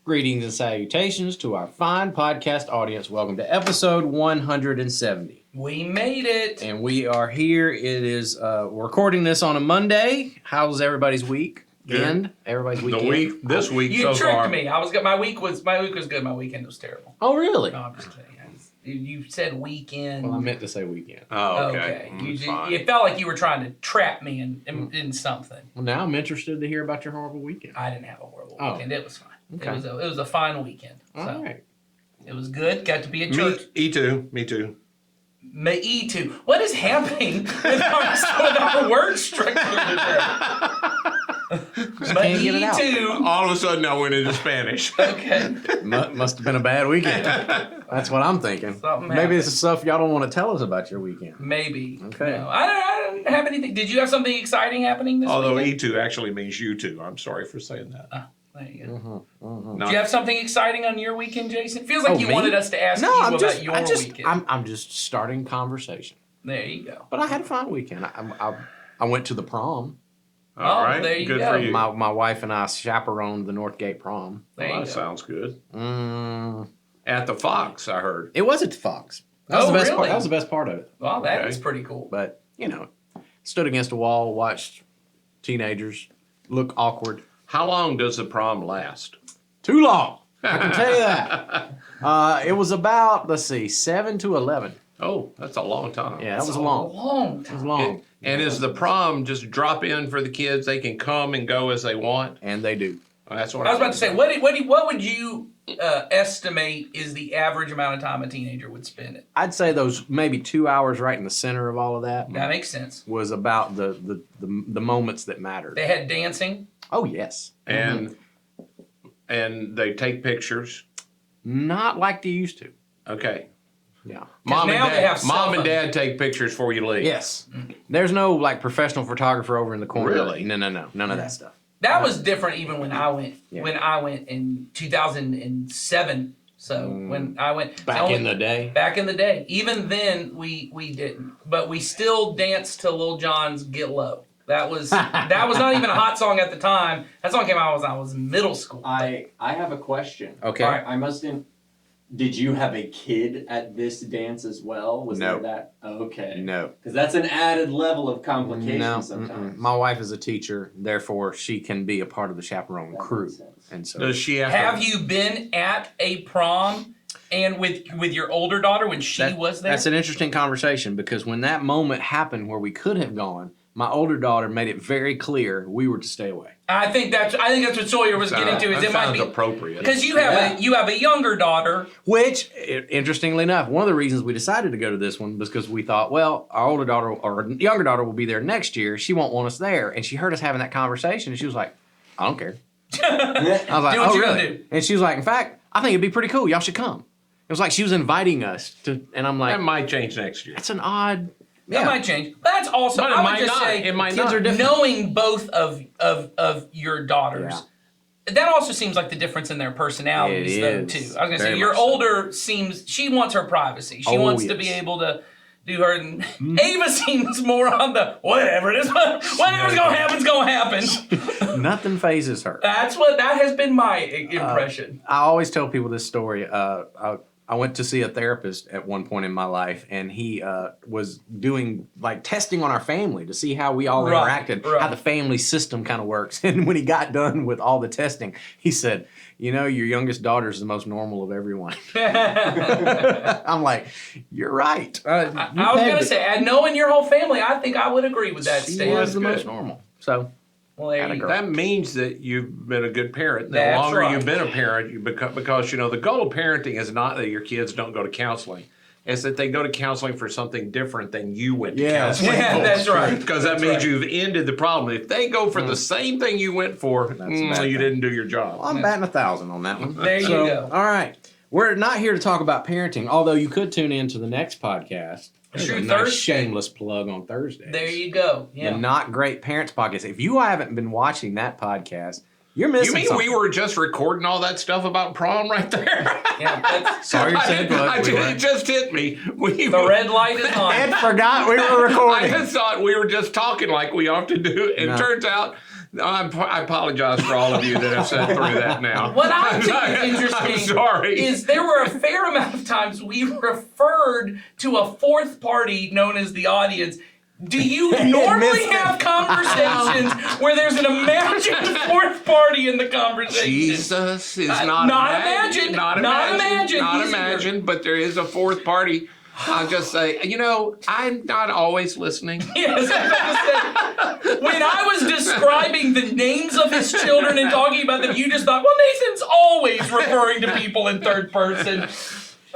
Greetings and salutations to our fine podcast audience. Welcome to episode 170. We made it. And we are here. It is, we're recording this on a Monday. How's everybody's week? Good. Everybody's weekend? The week, this week You so tricked far. me. I was good. My week was good. My weekend was terrible. Oh, really? No, I'm just kidding. You said weekend. Well, I meant to say weekend. Oh, okay. It felt like you were trying to trap me in something. Well, now I'm interested to hear about your horrible weekend. I didn't have a horrible Oh. weekend. It was fine. Okay. It was a fine weekend. All So right. it was good. Got to be at church. Me too. Me too. What is happening with our word structure today? Can't get it out. Me too. All of a sudden, I went into Spanish. Okay. Must have been a bad weekend. That's what I'm thinking. Something Maybe happened. this is stuff y'all don't want to tell us about your weekend. Maybe. Okay. No, I don't have anything. Did you have something exciting happening this Although weekend? E2 actually means you two. I'm sorry for saying that. There you go. Mm-hmm. Not- Do you have something exciting on your weekend, Jason? Feels like Oh, you me? wanted us to ask No, you I'm about just, your weekend. I'm just starting conversation. There you go. But I had a fun weekend. I went to the prom. All Oh, right. there you Good go. for you. My wife and I chaperoned the Northgate prom. There Well, you that go. sounds good. Mm, At the Fox, I heard. it was at the Fox. That was Oh, the best really? part. That was the best part of it. Well, that Okay. is pretty cool. But stood against a wall, watched teenagers look awkward. How long does the prom last? Too long. I can tell you that. It was about 7 to 11. Oh, that's a long time. Yeah, that That's was a long. long It was time. long. And is the prom just drop in for the kids? They can come and go as they want? And they do. That's what I was about to say, what would you estimate is the average amount of time a teenager would spend it? I'd say those maybe 2 hours right in the center of all of that That makes sense. was about the moments that mattered. They had dancing. Oh, yes. And they take pictures. Not like they used to. Okay. Yeah. Mom now and they have dad, mom and cell dad take pictures before you leave. Yes. There's no like professional photographer over in the corner. Really? No. None of that stuff. That was different even when I went. Yeah. When I went in 2007. So when I went Back in the day. Back in the day. Even then we didn't. But we still danced to Lil Jon's Get Low. That was not even a hot song at the time. That song came out when I was in middle school. I have a question. Okay. All right. I must have. Did you have a kid at this dance as well? Was No. there that? Okay. No. Because that's an added level of complication No. sometimes. My wife is a teacher, therefore she can be a part of the chaperone That crew. makes sense. And so Does she have Have you been at a prom and with your older daughter when she was there? That's an interesting conversation because when that moment happened where we could have gone, my older daughter made it very clear we were to stay away. I think that's what Sawyer was getting to. Is that it might sounds be appropriate. because you have a younger daughter. Which, interestingly enough, one of the reasons we decided to go to this one was because we thought, well, our older daughter or our younger daughter will be there next year. She won't want us there. And she heard us having that conversation and she was like, I don't care. I was like, Do what oh, you're gonna really? do. And she was like, in fact, I think it'd be pretty cool. Y'all should come. It was like she was inviting us to, and I'm like, That might change next year. that's an odd. That Yeah. might change. But that's also But it I would might just not. say It might kids not. are different. knowing both of your daughters. That also seems like the difference in their personalities, It though, is. too. I was gonna say Very your much so. older she wants her privacy. She Oh, wants to be yes. able to do her. And Ava seems more on the whatever it is. Whatever's gonna happen's gonna happen. Nothing phases her. That has been my impression. I always tell people this story. I went to see a therapist at one point in my life, and he was doing like testing on our family to see how we all Right, interacted, right. how the family system kind of works. And when he got done with all the testing, he said, your youngest daughter is the most normal of everyone. I'm like, you're right. I was gonna say, knowing your whole family, I think I would agree with that she statement. was the good. most normal. So Well, there Atta you go. girl. That means that you've been a good parent. The That's longer right. you've been a parent, you become, because the goal of parenting is not that your kids don't go to counseling. It's that they go to counseling for something different than you went to Yeah. counseling Yeah, for. that's right. Because that That's means right. you've ended the problem. If they go for the same thing you went for, a bad thing. you didn't do your job. I'm batting 1,000 on that one. There you So, go. All right. We're not here to talk about parenting, although you could tune in to the next podcast. There's True a nice Thursday. shameless plug on Thursdays. There you go. The Yeah. Not Great Parents podcast. If you haven't been watching that podcast, you're missing You mean something. we were just recording all that stuff about prom right there? Yeah, that's, Sorry, said but we were. It just hit me. the red light is Ed on. forgot we were I recording. just thought we were just talking like we often do. It No. turns out I apologize for all of you that have sat through that now. What I think is interesting I'm sorry. is there were a fair amount of times we referred to a fourth party known as the audience. Do you normally Missed it. have conversations where there's an imagined fourth party in the conversation? Jesus is Not not imagined. Not Not imagined. imagined. Not He's imagined. But there is a fourth party. I'll just say, I'm not always listening. Yes, I was gonna say, when I was describing the names of his children and talking about them, you just thought, well, Nathan's always referring to people in third person.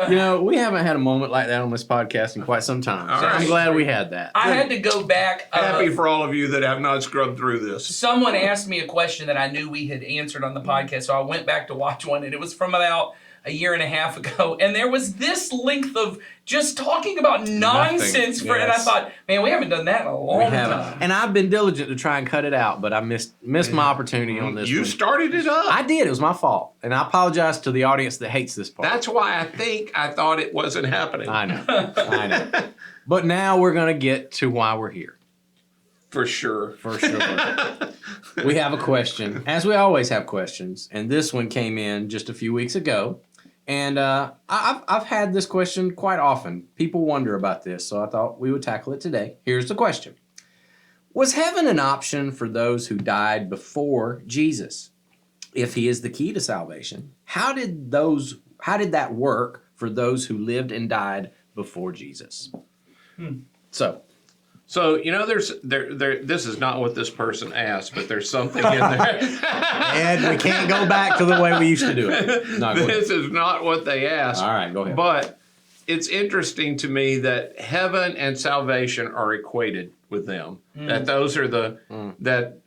We haven't had a moment like that on this podcast in quite some time. All So I'm right. glad we had that. I had to go back. Happy for all of you that have not scrubbed through this. Someone asked me a question that I knew we had answered on the podcast, so I went back to watch one, and it was from about a year and a half ago, and there was this length of just talking about nonsense and I yes. thought, man, we haven't done that in a long We haven't. time. And I've been diligent to try and cut it out, but I missed my opportunity on this You one. started it up. I did. It was my fault. And I apologize to the audience that hates this part. That's why I thought it wasn't happening. I know. But now we're going to get to why we're here. For sure. For sure. We have a question, as we always have questions, and this one came in just a few weeks ago. And I've had this question quite often. People wonder about this, so I thought we would tackle it today. Here's the question. Was heaven an option for those who died before Jesus? If he is the key to salvation, how did that work for those who lived and died before Jesus? So, there's this is not what this person asked, but there's something in there. Ed, we can't go back to the way we used to do it. No, go ahead. This is not what they asked. All right, go ahead. But it's interesting to me that heaven and salvation are equated with them. That those are that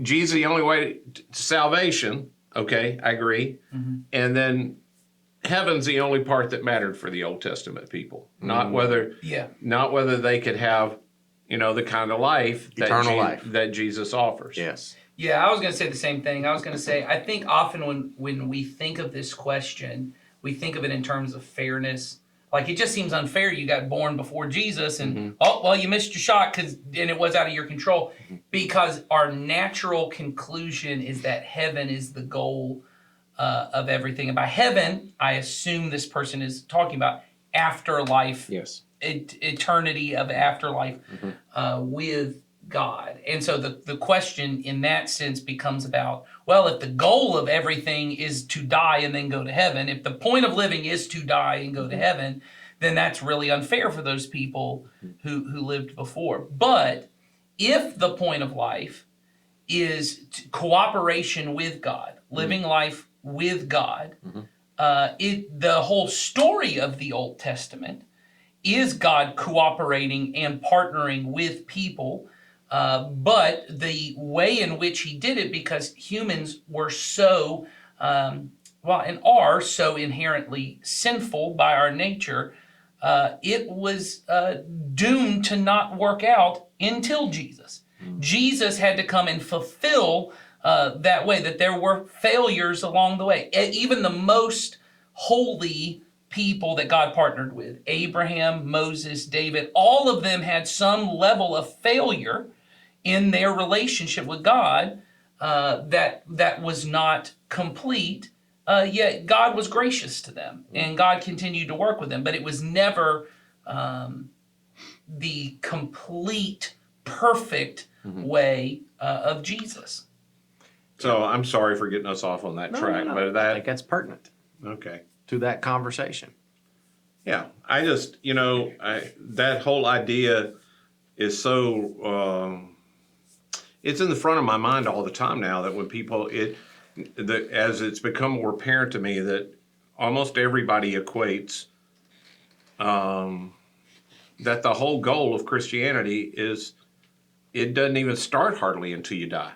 Jesus is the only way to salvation. Okay, I agree. And then heaven's the only part that mattered for the Old Testament people. Not whether they could have, the kind of life Eternal life that Jesus offers. Yes. Yeah, I was going to say the same thing. I was going to say, I think often when we think of this question, we think of it in terms of fairness. Like, it just seems unfair. You got born before Jesus, and you missed your shot and it was out of your control. Because our natural conclusion is that heaven is the goal of everything. And by heaven, I assume this person is talking about afterlife. Yes. Eternity of afterlife with God. And so the question in that sense becomes about, well, if the goal of everything is to die and then go to heaven, if the point of living is to die and go to heaven, then that's really unfair for those people who lived before. But if the point of life is cooperation with God, living life with God, the whole story of the Old Testament is God cooperating and partnering with people, but the way in which he did it, because humans were so, and are so inherently sinful by our nature, it was doomed to not work out until Jesus. Jesus had to come and fulfill that way, that there were failures along the way. Even the most holy people that God partnered with, Abraham, Moses, David, all of them had some level of failure in their relationship with God that was not complete, yet God was gracious to them, and God continued to work with them, but it was never the complete, perfect way of Jesus. So I'm sorry for getting us off on that track, No. but I think that's pertinent okay. to that conversation. Yeah, I just that whole idea is so it's in the front of my mind all the time now, that when people as it's become more apparent to me that almost everybody equates that the whole goal of Christianity is it doesn't even start hardly until you die.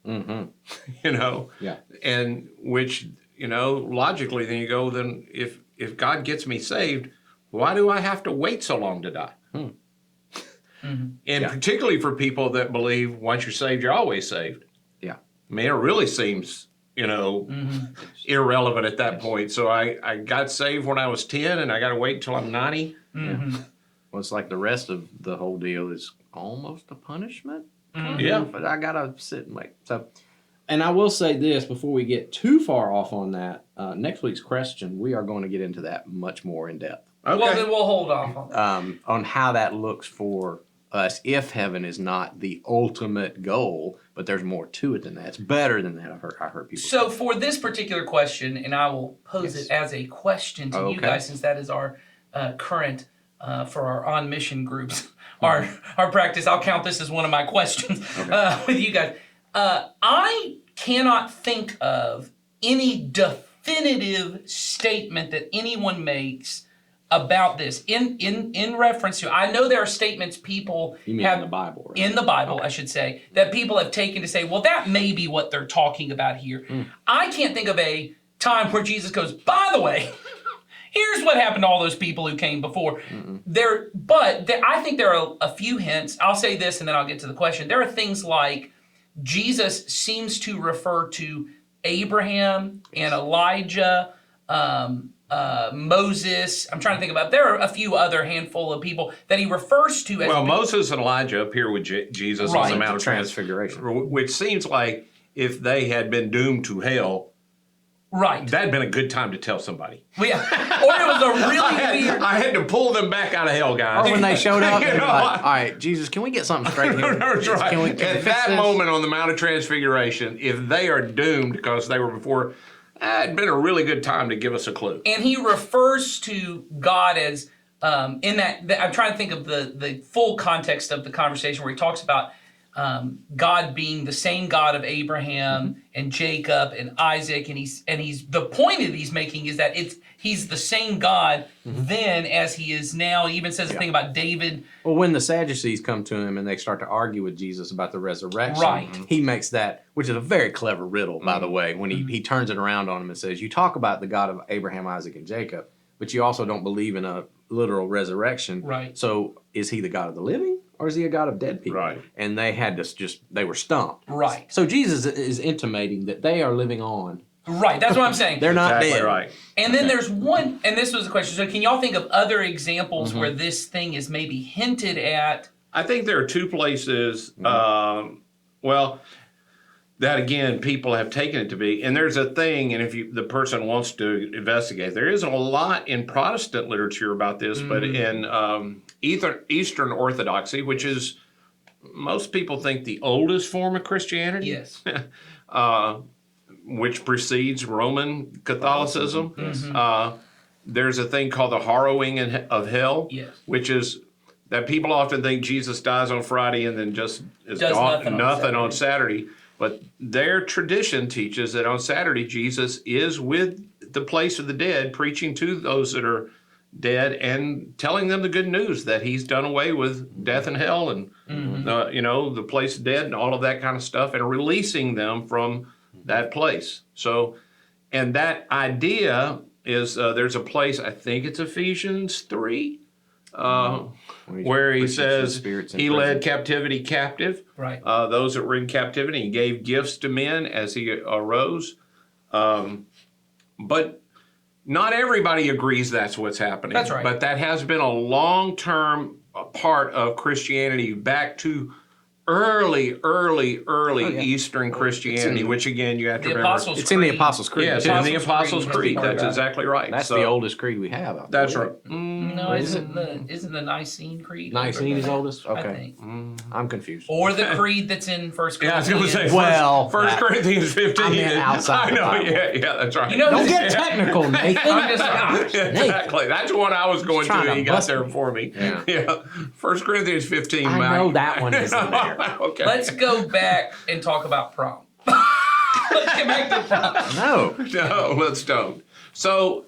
Yeah. And which, logically then you go, then if God gets me saved, why do I have to wait so long to die? And particularly for people that believe once you're saved, you're always saved. Yeah. I mean, it really seems, irrelevant at that point. So I got saved when I was 10 and I got to wait until I'm 90. Well, it's like the rest of the whole deal is almost a punishment Yeah. But I gotta sit and wait. So, and I will say this before we get too far off on that. Next week's question, we are going to get into that much more in depth. Okay. Well, then we'll hold off on that. On how that looks for us if heaven is not the ultimate goal, but there's more to it than that. It's better than that. I heard people. So for this particular question, and I will pose Yes. it as a question to you Okay. guys, since that is our current for our on mission groups, our practice. I'll count this as one of my questions with you guys. I cannot think of any definitive statement that anyone makes about this in reference to. I know there are statements people You mean have in the Bible, right? in the Bible, I should say, that people have taken to say, well, that may be what they're talking about here. I can't think of a time where Jesus goes, by the way, here's what happened to all those people who came before. I think there are a few hints. I'll say this and then I'll get to the question. There are things like Jesus seems to refer to Abraham and Elijah, Moses. I'm trying to think about. There are a few other handful of people that he refers to as. Well, Moses and Elijah appear with Jesus on Right. the Mount The of Transfiguration. which seems like if they had been doomed to hell, Right. that'd been a good time to tell somebody. Or it was a really weird. I had to pull them back out of hell, guys. Or when they showed up, You they're know, like, all right, Jesus, can we get something straight here? That's right. Can we At fix that this? moment on the Mount of Transfiguration, if they are doomed because they were before, it'd been a really good time to give us a clue. And he refers to God as in that. I'm trying to think of the full context of the conversation where he talks about God being the same God of Abraham and Jacob and Isaac, and he's the point that he's making is that he's the same God then as he is now. He even says the thing about David. Well, when the Sadducees come to him and they start to argue with Jesus about the resurrection, Right. he makes that, which is a very clever riddle, by the way, when he turns it around on him and says, you talk about the God of Abraham, Isaac, and Jacob, but you also don't believe in a literal resurrection. Right. So is he the God of the living or is he a God of dead people? Right. And they had to they were stumped. Right. So Jesus is intimating that they are living on. Right. That's what I'm saying. They're not Exactly dead. right. And then there's one, and this was the question. So can y'all think of other examples where this thing is maybe hinted at? I think there are two places, that again, people have taken it to be. And there's a thing, and if the person wants to investigate, there isn't a lot in Protestant literature about this, but in Eastern Orthodoxy, which is, most people think the oldest form of Christianity. Yes. Which precedes Roman Catholicism. Mm-hmm. There's a thing called the harrowing of hell, Yes. which is that people often think Jesus dies on Friday and then just is Does gone, nothing on on Saturday. But their tradition teaches that on Saturday, Jesus is with the place of the dead, preaching to those that are dead and telling them the good news that he's done away with death and hell and, the place of dead and all of that kind of stuff and releasing them from that place. So, and that idea is there's a place, I think it's Ephesians 3, where he says he led captivity captive, Right. those that were in captivity, and gave gifts to men as he arose. But not everybody agrees that's what's happening. That's right. But that has been a long-term part of Christianity back to early Eastern Christianity, which again you have to The remember. Apostles' It's in the Creed. Apostles' Creed. Yes, too. in the Apostles' Apostles' Creed. Creed. That's That's right. exactly right. That's So- the oldest creed we have. I That's believe. right. No, isn't the Nicene Creed? Nicene is oldest? I Okay. think. I'm confused. Or the creed that's in First Yeah, I was Corinthians. going to say, Well, First Corinthians 15. I meant outside I know, the Bible. yeah, that's right. You know, Don't get technical, Nathan. I'm just gosh. Exactly. That's what I was going trying to. to He got bust there me. for me. Yeah. First Corinthians 15. I Mike. know that one isn't there. Okay. Let's go back and talk about prom. Let's get back to prom. No. No, let's don't. So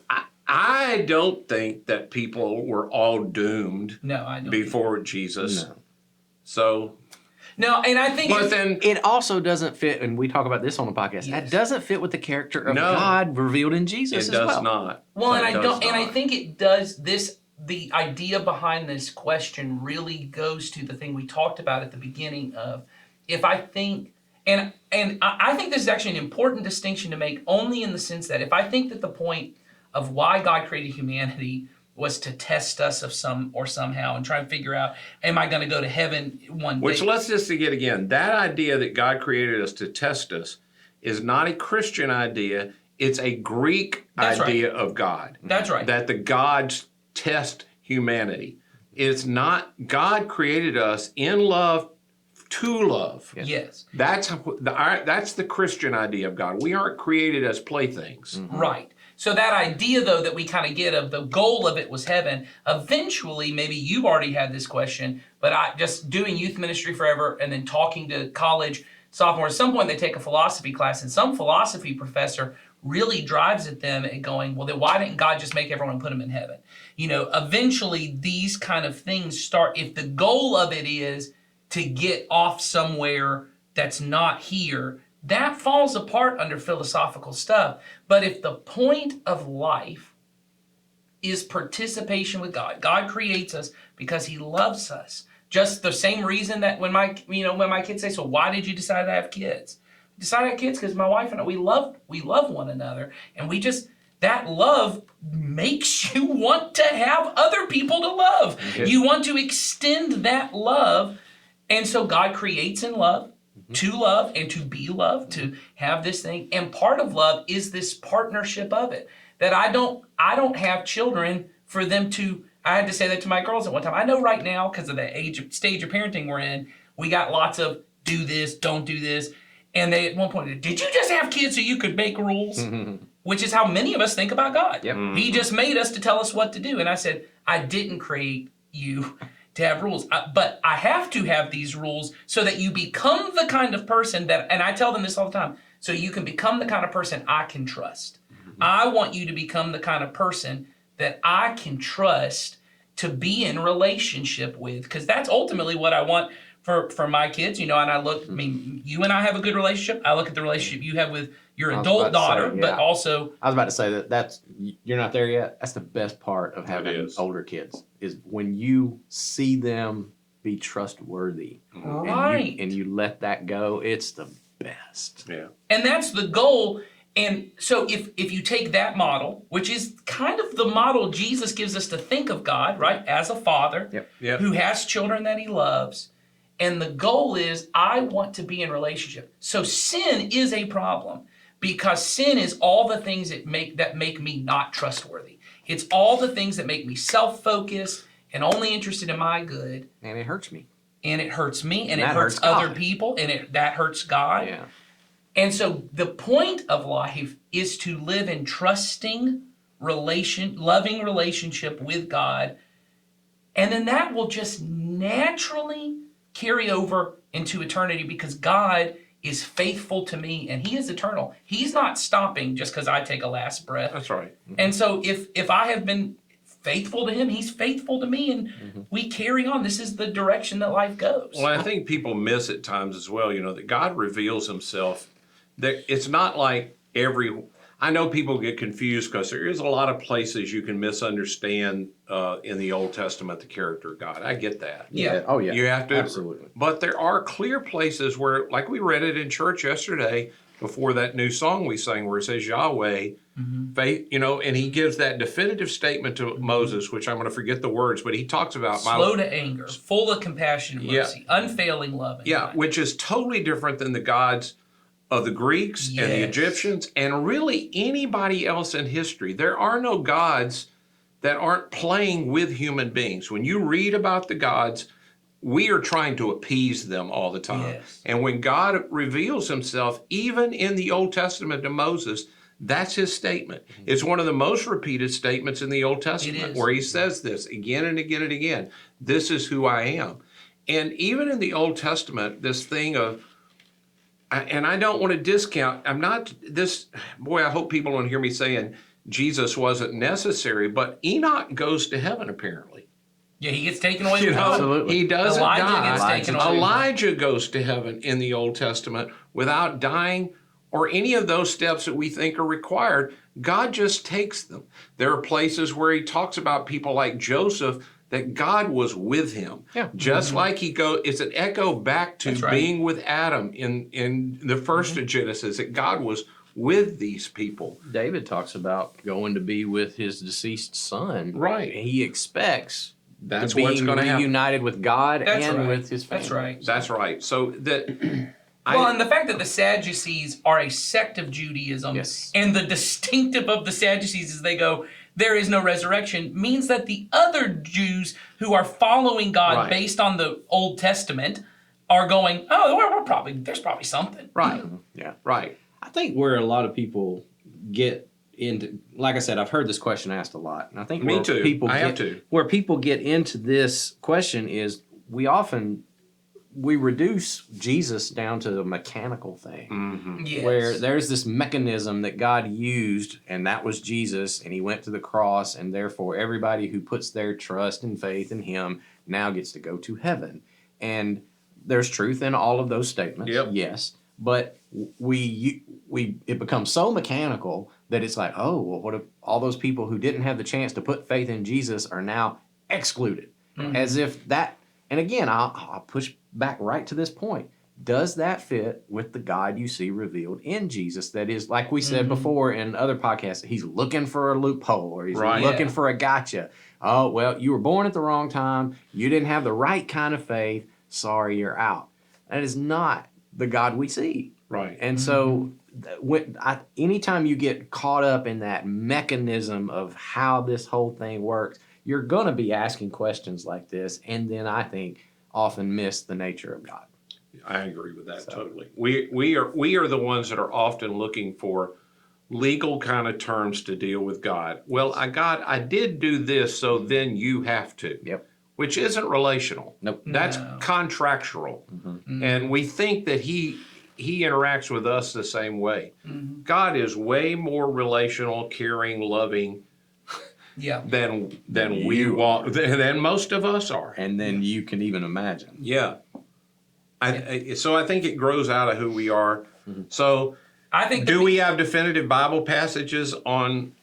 I don't think that people were all doomed No, I don't. before Jesus. No. So, No, and I think but it's, then It also doesn't fit, and we talk about this on the podcast. Yes. That doesn't fit with the character of No. God revealed in Jesus it as does well. not. well, and It I does don't, and I not. think it does. The idea behind this question really goes to the thing we talked about at the beginning of, if I think, and I think this is actually an important distinction to make, only in the sense that if I think that the point of why God created humanity was to test us of somehow and try and figure out, am I going to go to heaven one Which, day? let's just get again, that idea that God created us to test us is not a Christian idea. It's a Greek That's idea of God. That's right. That the gods test humanity. It's not, God created us in love to love. Yes. That's the Christian idea of God. We aren't created as playthings. Right. So that idea, though, that we kind of get of the goal of it was heaven, eventually, maybe you already had this question, but I just doing youth ministry forever and then talking to college sophomores, at some point they take a philosophy class, and some philosophy professor really drives at them and going, well, then why didn't God just make everyone and put them in heaven? You know, eventually these kind of things start, if the goal of it is to get off somewhere that's not here, that falls apart under philosophical stuff. But if the point of life is participation with God, God creates us because he loves us. Just the same reason that when my kids say, so why did you decide to have kids? I decided to have kids because my wife and I, we love one another. And that love makes you want to have other people to love. Yeah. You want to extend that love. And so God creates in love, to love and to be loved, to have this thing. And part of love is this partnership of it. That I don't have children for them to, I had to say that to my girls at one time. I know right now, because of the stage of parenting we're in, we got lots of do this, don't do this. And they at one point, did you just have kids so you could make rules? Which is how many of us think about God. Yep. He just made us to tell us what to do. And I said, I didn't create you to have rules, but I have to have these rules so that you become the kind of person that, and I tell them this all the time, so you can become the kind of person I can trust. I want you to become the kind of person that I can trust to be in relationship with, because that's ultimately what I want for my kids, and I look, I mean, you and I have a good relationship. I look at the relationship you have with your I was adult about to say, daughter, but yeah. also, I was about to say that's you're not there yet. That's the best part of having is. older kids is when you see them be trustworthy right. and you let that go. It's the best. Yeah. And that's the goal. And so if you take that model, which is kind of the model Jesus gives us to think of God, right, as a father Yep. who has children that he loves, and the goal is I want to be in relationship. So sin is a problem because sin is all the things that make me not trustworthy. It's all the things that make me self-focused and only interested in my good, And it hurts me. and it hurts me, and And it that hurts hurts God. other people, and that hurts God. Yeah. And so the point of life is to live in trusting loving relationship with God. And then that will just naturally carry over into eternity because God is faithful to me and he is eternal. He's not stopping just because I take a last breath. That's right. And so if I have been faithful to him, he's faithful to me, and we carry on. This is the direction that life goes. Well, I think people miss at times as well, that God reveals himself. That it's not like I know people get confused because there is a lot of places you can misunderstand in the Old Testament the character of God. I get that. Yeah. Oh yeah. You have to, Absolutely. But there are clear places where, like we read it in church yesterday before that new song we sang where it says Yahweh, faith, and he gives that definitive statement to Moses, which I'm going to forget the words, but he talks about Slow to anger, full of compassion and mercy, unfailing love. And kindness. which is totally different than the gods of the Greeks and the Yes. Egyptians and really anybody else in history. There are no gods that aren't playing with human beings. When you read about the gods, we are trying to appease them all the time. Yes. And when God reveals himself, even in the Old Testament to Moses, that's his statement. It's one of the most repeated statements in the Old Testament is. where he says this again and again and again. This is who I am. And even in the Old Testament, this thing of, and I don't want to discount, I hope people don't hear me saying Jesus wasn't necessary, but Enoch goes to heaven apparently. Yeah, he gets taken away. Absolutely. He doesn't Elijah die. gets taken away. Elijah goes to heaven in the Old Testament without dying or any of those steps that we think are required. God just takes them. There are places where he talks about people like Joseph that God was with him. Yeah. Just like it's an echo back to That's right. being with Adam in the first of Genesis, that God was with these people. David talks about going to be with his deceased son. Right. He expects That's to what's be going to happen. reunited with God That's and right. with his family. That's right. That's right. So that Well, and the fact that the Sadducees are a sect of Judaism, Yes. and the distinctive of the Sadducees is they go, there is no resurrection, means that the other Jews who are following God Right. based on the Old Testament are going, oh, there's probably something. right, Yeah. right. I think where a lot of people get into, like I said, I've heard this question asked a lot, and I think Me where too. People I get, have to. Where people get into this question is we reduce Jesus down to a mechanical thing. Mm-hmm. Yes. Where there's this mechanism that God used, and that was Jesus, and he went to the cross, and therefore everybody who puts their trust and faith in him now gets to go to heaven. And there's truth in all of those statements, Yep. yes, but it becomes so mechanical that it's like, oh, well, what if all those people who didn't have the chance to put faith in Jesus are now excluded? As if that, and again, I'll push back right to this point. Does that fit with the God you see revealed in Jesus? That is, like we said before in other podcasts, he's looking for a loophole or he's Right. looking Yeah. for a gotcha. Oh, well, you were born at the wrong time. You didn't have the right kind of faith. Sorry, you're out. That is not the God we see. Right. And so, anytime you get caught up in that mechanism of how this whole thing works, you're going to be asking questions like this, and then I think often miss the nature of God. I agree with that totally. We are the ones that are often looking for legal kind of terms to deal with God. Well, I did do this, so then you have to. Yep. Which isn't relational. Nope. That's No. contractual. And we think that he interacts with us the same way. God is way more relational, caring, loving Yeah. than we want, than most of us are. And then you can even imagine. Yeah. So I think it grows out of who we are. So I think do we have definitive Bible passages on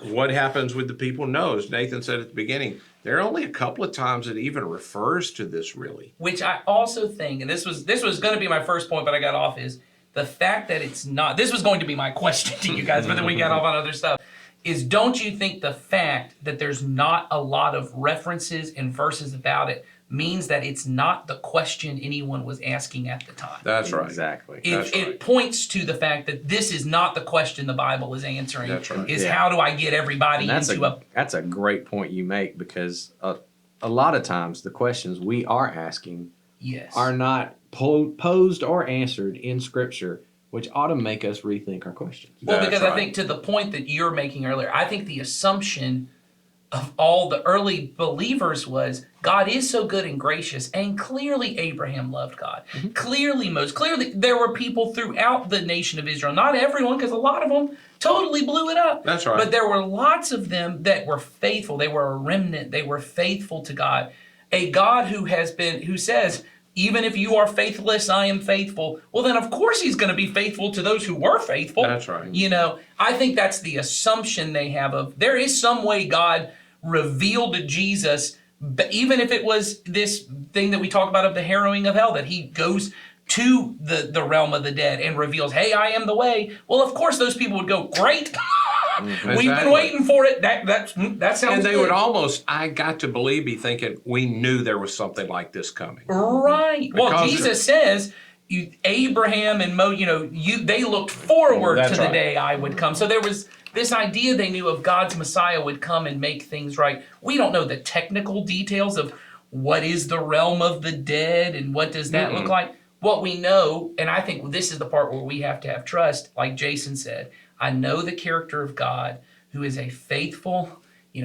what happens with the people? No, as Nathan said at the beginning, there are only a couple of times it even refers to this really. which I also think, and this was going to be my first point, but I got off, is the fact that it's not. This was going to be my question to you guys, but then we got off on other stuff. Is don't you think the fact that there's not a lot of references and verses about it means that it's not the question anyone was asking at the time? That's right. Exactly. That's right. It points to the fact that this is not the question the Bible is answering. That's right. Is Yeah. how do I get everybody And into that's a great point you make, because a lot of times the questions we are asking yes. are not posed or answered in Scripture, which ought to make us rethink our questions. Well, That's because I right. think to the point that you're making earlier, I think the assumption of all the early believers was God is so good and gracious, and clearly Abraham loved God. Clearly there were people throughout the nation of Israel, not everyone, because a lot of them totally blew it up. That's right. But there were lots of them that were faithful. They were a remnant. They were faithful to God. A God who says, even if you are faithless, I am faithful. Well, then of course he's going to be faithful to those who were faithful. That's right. You know, I think that's the assumption they have of there is some way God revealed to Jesus, but even if it was this thing that we talk about of the harrowing of hell, that he goes to the realm of the dead and reveals, hey, I am the way. Well, of course those people would go, great. We've been Exactly. waiting for it. That sounds And they good. would almost, I got to believe, be thinking, we knew there was something like this coming. Right. Well, Because Jesus says, Abraham and they looked forward That's to the right. day I would come. So there was this idea they knew of God's Messiah would come and make things right. We don't know the technical details of what is the realm of the dead and what does that look like. What we know, and I think this is the part where we have to have trust, like Jason said, I know the character of God, who is a faithful,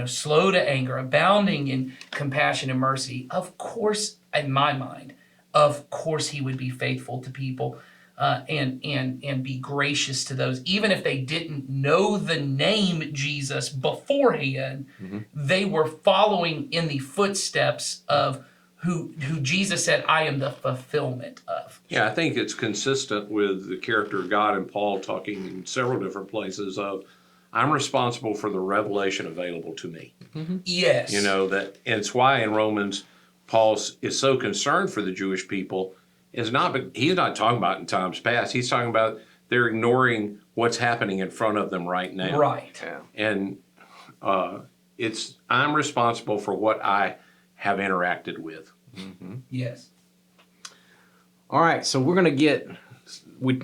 slow to anger, abounding in compassion and mercy. Of course, in my mind, of course he would be faithful to people and be gracious to those. Even if they didn't know the name Jesus beforehand, they were following in the footsteps of who Jesus said, I am the fulfillment of. Yeah, I think it's consistent with the character of God and Paul talking in several different places of, I'm responsible for the revelation available to me. Yes. And it's why in Romans, Paul is so concerned for the Jewish people. He's not talking about in times past. He's talking about they're ignoring what's happening in front of them right now. Right. Yeah. And I'm responsible for what I have interacted with. Yes. All right, so we're gonna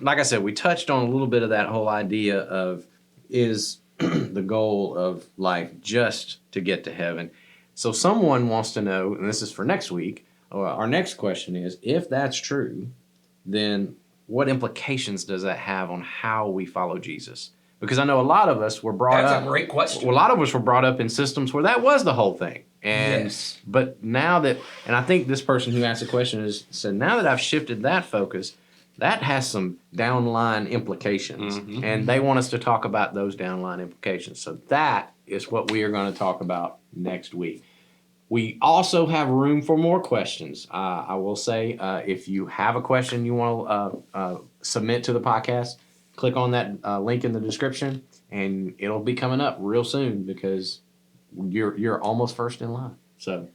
like I said, we touched on a little bit of that whole idea of is the goal of life just to get to heaven. So someone wants to know, and this is for next week. Our next question is, if that's true, then what implications does that have on how we follow Jesus? Because I know a lot of us were brought That's up. a great question. Well, a lot of us were brought up in systems where that was the whole thing. And Yes. but now that, and I think this person who asked the question said, now that I've shifted that focus, that has some downline implications, and they want us to talk about those downline implications. So that is what we are going to talk about next week. We also have room for more questions. I will say, if you have a question you want to submit to the podcast, click on that link in the description, and it'll be coming up real soon because you're almost first in line. So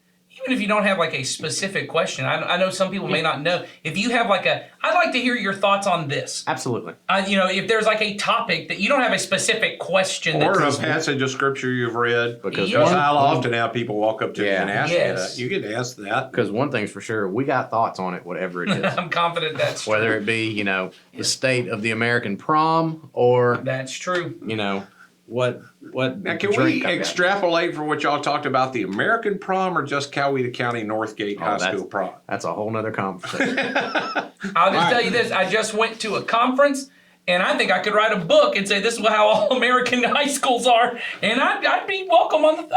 Even if you don't have like a specific question, I know some people may not know. If you have like I'd like to hear your thoughts on this. absolutely. If there's like a topic that you don't have a specific question. Or a that's- passage of scripture you've read. Because Yeah. Because I'll often have people walk up to me and ask Yes. me that. You get asked that. Because one thing's for sure, we got thoughts on it, whatever it is. I'm confident that's true. Whether it be, the state of the American prom or, That's true. what Now, can drink we I've got. extrapolate from what y'all talked about the American prom or just Coweta County Northgate High that's- School prom? That's a whole nother conversation. I'll just right. tell you this. I just went to a conference, and I think I could write a book and say this is how all American high schools are, and I'd be welcome on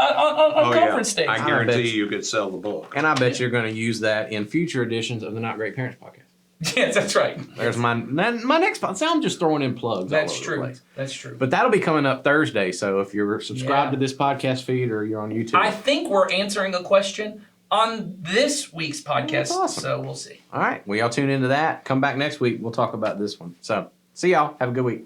conference stage. I bet guarantee you- you could sell the book. And I bet you're going to use that in future editions of the Not Great Parents podcast. Yes, that's right. There's my next podcast. I'm just throwing in plugs. all That's over the true. place. That's true. But that'll be coming up Thursday. So if you're subscribed Yeah. to this podcast feed or you're on YouTube, I think we're answering a question on this week's podcast, That's awesome. so we'll see. all right. Well, y'all tune into that. Come back next week. We'll talk about this one. So see y'all. Have a good week.